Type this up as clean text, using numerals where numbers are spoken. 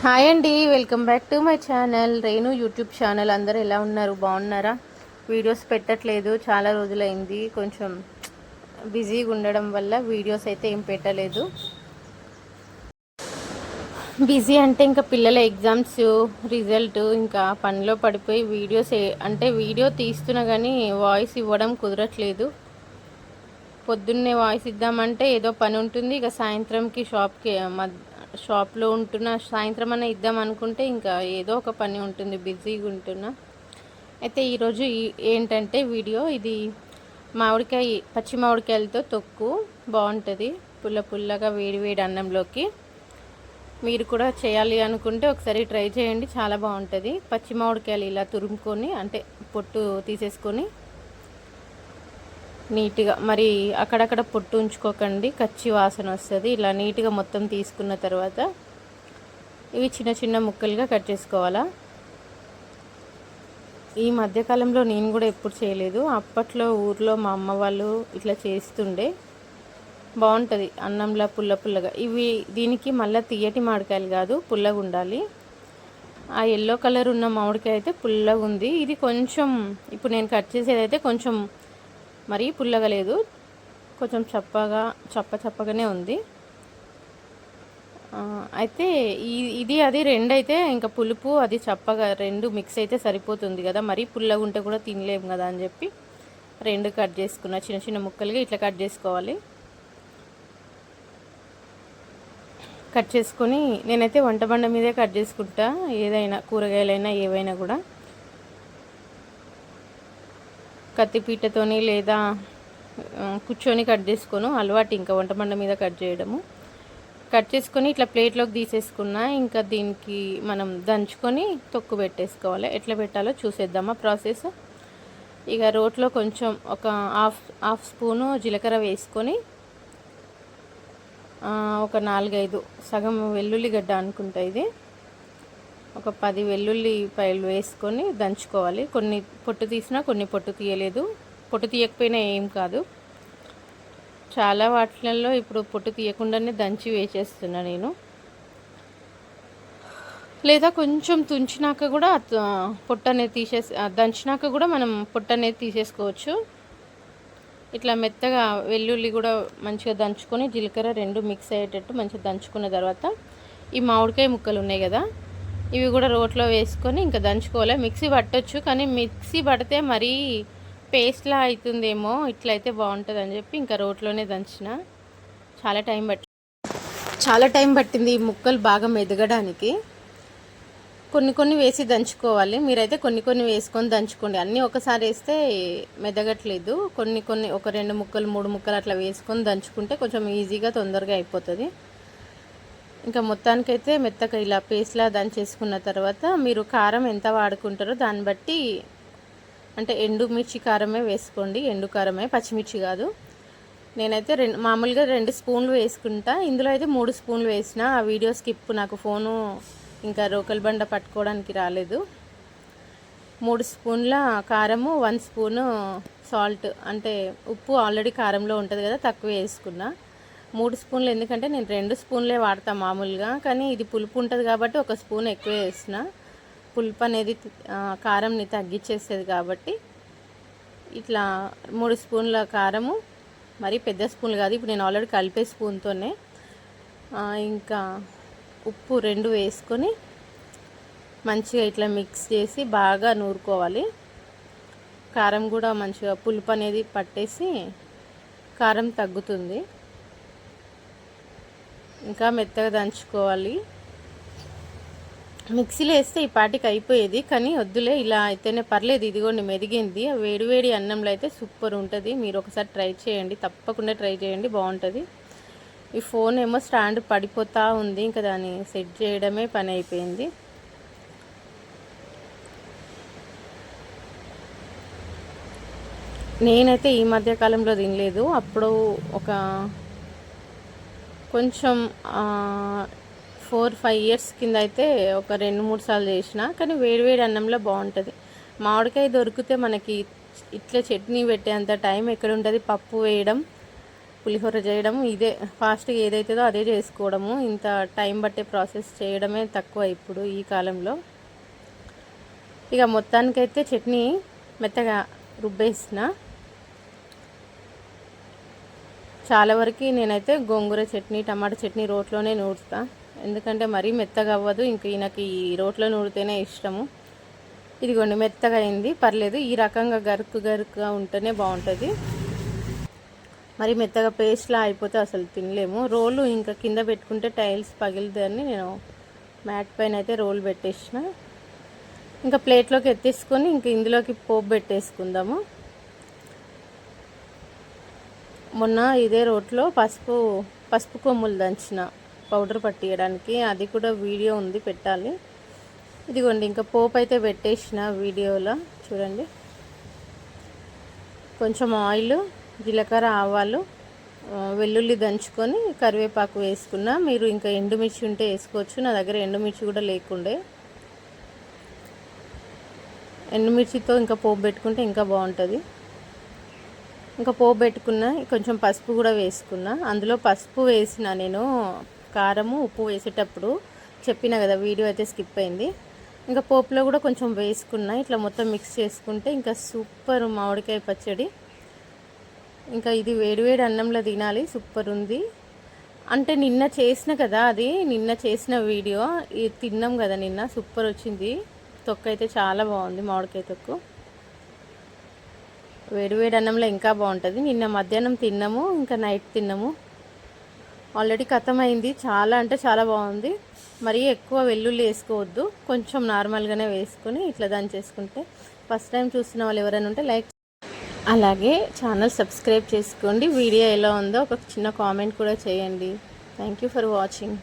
Hi అండి, welcome back to my channel Renu YouTube channel. అందరూ ఎలా ఉన్నారు? బాగున్నారా? వీడియోస్ పెట్టట్లేదు, చాలా రోజులైంది. కొంచెం బిజీగా ఉండడం వల్ల వీడియోస్ అయితే ఏం పెట్టలేదు. బిజీ అంటే ఇంకా పిల్లల ఎగ్జామ్స్ రిజల్ట్ ఇంకా పనిలో పడిపోయి వీడియోస్ అంటే వీడియో తీస్తున్నా కానీ వాయిస్ ఇవ్వడం కుదరట్లేదు. పొద్దున్నే వాయిస్ ఇద్దామంటే ఏదో పని ఉంటుంది, ఇక సాయంత్రంకి షాప్లో ఉంటున్నా. సాయంత్రం అన్న ఇద్దాం అనుకుంటే ఇంకా ఏదో ఒక పని ఉంటుంది, బిజీగా ఉంటున్నా. అయితే ఈరోజు ఏంటంటే వీడియో ఇది పచ్చి మామిడికాయలతో తొక్కు బాగుంటుంది, పుల్ల పుల్లగా వేడి వేడి అన్నంలోకి. మీరు కూడా చేయాలి అనుకుంటే ఒకసారి ట్రై చేయండి, చాలా బాగుంటుంది. పచ్చి మామిడికాయలు ఇలా తురుముకొని, అంటే పొట్టు తీసేసుకొని నీట్గా, మరి అక్కడక్కడ పొట్టు ఉంచుకోకండి, కచ్చి వాసన వస్తుంది. ఇలా నీట్గా మొత్తం తీసుకున్న తర్వాత ఇవి చిన్న చిన్న ముక్కలుగా కట్ చేసుకోవాలా. ఈ మధ్యకాలంలో నేను కూడా ఎప్పుడు చేయలేదు. అప్పట్లో ఊర్లో మా అమ్మ వాళ్ళు ఇట్లా చేస్తుండే, బాగుంటుంది అన్నంలా పుల్ల పుల్లగా. దీనికి మళ్ళీ తీయటి మామిడికాయలు కాదు, పుల్లగా ఉండాలి. ఆ ఎల్లో కలర్ ఉన్న మామిడికాయ అయితే పుల్లగా ఉంది. ఇది కొంచెం ఇప్పుడు నేను కట్ చేసేదైతే కొంచెం మరీ పుల్లగా లేదు, కొంచెం చప్పగానే ఉంది. అయితే ఇది అది రెండు అయితే ఇంకా పులుపు అది చప్పగా రెండు మిక్స్ అయితే సరిపోతుంది కదా, మరీ పుల్లగా ఉంటే కూడా తినలేము కదా అని చెప్పి రెండు కట్ చేసుకున్నా. చిన్న చిన్న ముక్కలుగా ఇట్లా కట్ చేసుకోవాలి. కట్ చేసుకొని నేనైతే వంట బండ మీదే కట్ చేసుకుంటా, ఏదైనా కూరగాయలైనా ఏవైనా కూడా. కత్తిపీటతోని లేదా కూర్చొని కట్ చేసుకోను, అలవాటు ఇంకా వంట బండ మీద కట్ చేయడము. కట్ చేసుకొని ఇట్లా ప్లేట్లోకి తీసేసుకున్నా. ఇంకా దీనికి మనం దంచుకొని తొక్కు పెట్టేసుకోవాలి. ఎట్లా పెట్టాలో చూసేద్దామా ప్రాసెస్. ఇక రోట్లో కొంచెం ఒక హాఫ్ స్పూను జీలకర్ర వేసుకొని, ఒక 4-5 సగం వెల్లుల్లిగడ్డ అనుకుంటా ఇది, ఒక 10 వెల్లుల్లిపాయలు వేసుకొని దంచుకోవాలి. కొన్ని పొట్టు తీసినా కొన్ని పొట్టు తీయలేదు. పొట్టు తీయకపోయినా ఏం కాదు, చాలా వాటిలలో ఇప్పుడు పొట్టు తీయకుండానే దంచి వేసేస్తున్నా నేను. లేదా కొంచెం తుంచినాక కూడా పొట్టు అనేది దంచినాక కూడా మనం పొట్టు అనేది తీసేసుకోవచ్చు. ఇట్లా మెత్తగా వెల్లుల్లి కూడా మంచిగా దంచుకొని, జీలకర్ర రెండు మిక్స్ అయ్యేటట్టు మంచిగా దంచుకున్న తర్వాత ఈ మామిడికాయ ముక్కలు ఉన్నాయి కదా, ఇవి కూడా రోట్లో వేసుకొని ఇంకా దంచుకోవాలి. మిక్సీ పట్టొచ్చు, కానీ మిక్సీ పడితే మరీ పేస్ట్లా అవుతుందేమో, ఇట్లయితే బాగుంటుంది అని చెప్పి ఇంకా రోట్లోనే దంచిన. చాలా టైం పట్టింది ఈ ముక్కలు బాగా మెదగడానికి. కొన్ని వేసి దంచుకోవాలి. మీరైతే కొన్ని వేసుకొని దంచుకోండి, అన్నీ ఒకసారి వేస్తే మెదగట్లేదు. కొన్ని ఒక 2 ముక్కలు 3 ముక్కలు అట్లా వేసుకొని దంచుకుంటే కొంచెం ఈజీగా తొందరగా అయిపోతుంది. ఇంకా మొత్తానికైతే మెత్తగా ఇలా పేస్ట్లా దంచేసుకున్న తర్వాత మీరు కారం ఎంత వాడుకుంటారో దాన్ని బట్టి, అంటే ఎండుమిర్చి కారమే వేసుకోండి, ఎండు కారమే, పచ్చిమిర్చి కాదు. నేనైతే మామూలుగా 2 స్పూన్లు వేసుకుంటా, ఇందులో అయితే 3 స్పూన్లు వేసిన. ఆ వీడియో స్కిప్, నాకు ఫోను ఇంకా రోకల్ బండ పట్టుకోవడానికి రాలేదు. 3 స్పూన్ల కారము, 1 స్పూను సాల్ట్, అంటే ఉప్పు ఆల్రెడీ కారంలో ఉంటుంది కదా, తక్కువ వేసుకున్నా. 3 స్పూన్లు ఎందుకంటే నేను 2 స్పూన్లే వాడతా మామూలుగా, కానీ ఇది పులుపు ఉంటుంది కాబట్టి 1 స్పూన్ ఎక్కువ వేసిన. పులుపు అనేది కారంని తగ్గించేస్తుంది కాబట్టి ఇట్లా 3 స్పూన్ల కారము, మరి పెద్ద స్పూన్లు కాదు, ఇప్పుడు నేను ఆల్రెడీ కలిపే స్పూన్తోనే. ఇంకా ఉప్పు 2 వేసుకొని మంచిగా ఇట్లా మిక్స్ చేసి బాగా నూరుకోవాలి. కారం కూడా మంచిగా పులుపు అనేది పట్టేసి కారం తగ్గుతుంది. ఇంకా మెత్తగా దంచుకోవాలి. మిక్సీలో వేస్తే ఈ పాటికి అయిపోయేది, కానీ వద్దులే, ఇలా అయితేనే పర్లేదు. ఇదిగోండి మెదిగింది. వేడివేడి అన్నంలో అయితే సూపర్ ఉంటుంది. మీరు ఒకసారి ట్రై చేయండి, తప్పకుండా ట్రై చేయండి, బాగుంటుంది. ఈ ఫోన్ ఏమో స్టాండ్ పడిపోతూ ఉంది, ఇంకా దాన్ని సెట్ చేయడమే పని అయిపోయింది. నేనైతే ఈ మధ్యకాలంలో తినలేదు, అప్పుడు ఒక కొంచెం 4-5 ఇయర్స్ కింద అయితే ఒక 2-3 సార్లు చేసిన, కానీ వేడివేడి అన్నంలో బాగుంటుంది. మామిడికాయ దొరికితే మనకి ఇట్లా చట్నీ పెట్టేంత టైం ఎక్కడ ఉంటుంది, పప్పు వేయడం పులిహోర చేయడం ఇదే ఫాస్ట్గా ఏదైతుందో అదే చేసుకోవడము. ఇంత టైం పట్టే ప్రాసెస్ చేయడమే తక్కువ ఇప్పుడు ఈ కాలంలో. ఇక మొత్తానికైతే చట్నీ మెత్తగా రుబ్బేసిన. చాలా వరకు నేనైతే గోంగూర చట్నీ, టమాటా చట్నీ రోట్లోనే నూరుతా. ఎందుకంటే మరీ మెత్తగా అవ్వదు. ఇంక ఈయనకి ఈ రోట్లో నూరితేనే ఇష్టము. ఇదిగోండి మెత్తగా అయింది, పర్లేదు. ఈ రకంగా గరుకుగా ఉంటేనే బాగుంటుంది. మరి మెత్తగా పేస్ట్లా అయిపోతే అసలు తినలేము. రోలు ఇంకా కింద పెట్టుకుంటే టైల్స్ పగిలిద్దని నేను మ్యాట్ పైన అయితే రోల్ పెట్టేసిన. ఇంకా ప్లేట్లోకి ఎత్తేసుకొని ఇంక ఇందులోకి పోపు పెట్టేసుకుందాము. మొన్న ఇదే రోట్లో పసుపు కొమ్ములు దంచిన పౌడర్ పట్టియడానికి, అది కూడా వీడియో ఉంది, పెట్టాలి. ఇదిగోండి ఇంకా పోపు అయితే పెట్టేసిన వీడియోలో చూడండి. కొంచెం ఆయిల్, జీలకర్ర, ఆవాలు, వెల్లుల్లి దంచుకొని కరివేపాకు వేసుకున్నా. మీరు ఇంకా ఎండుమిర్చి ఉంటే వేసుకోవచ్చు. నా దగ్గర ఎండుమిర్చి కూడా లేకుండే. ఎండుమిర్చితో ఇంకా పోపు పెట్టుకుంటే ఇంకా బాగుంటుంది. ఇంకా పోపు పెట్టుకున్న, కొంచెం పసుపు కూడా వేసుకున్నా. అందులో పసుపు వేసిన నేను కారము, ఉప్పు వేసేటప్పుడు చెప్పిన కదా, వీడియో అయితే స్కిప్ అయింది. ఇంకా పోపులో కూడా కొంచెం వేసుకున్నా. ఇట్లా మొత్తం మిక్స్ చేసుకుంటే ఇంకా సూపర్ మామిడికాయ పచ్చడి. ఇంకా ఇది వేడివేడి అన్నంలో తినాలి, సూపర్ ఉంది. అంటే నిన్న చేసిన కదా, అది నిన్న చేసిన వీడియో, ఇది తిన్నాం కదా నిన్న, సూపర్ వచ్చింది. తొక్క అయితే చాలా బాగుంది, మామిడికాయ తొక్కు. వేడివేడి అన్నంలో ఇంకా బాగుంటుంది. నిన్న మధ్యాహ్నం తిన్నాము, ఇంకా నైట్ తిన్నాము. ఆల్రెడీ ఖతమైంది. చాలా అంటే చాలా బాగుంది. మరీ ఎక్కువ వెల్లుల్లి వేసుకోవద్దు, కొంచెం నార్మల్గానే వేసుకొని ఇట్లా దంచేసుకుంటే. ఫస్ట్ టైం చూస్తున్న వాళ్ళు ఎవరైనా ఉంటే లైక్, అలాగే ఛానల్ సబ్స్క్రైబ్ చేసుకోండి. వీడియో ఎలా ఉందో ఒక చిన్న కామెంట్ కూడా చేయండి. Thank you for watching.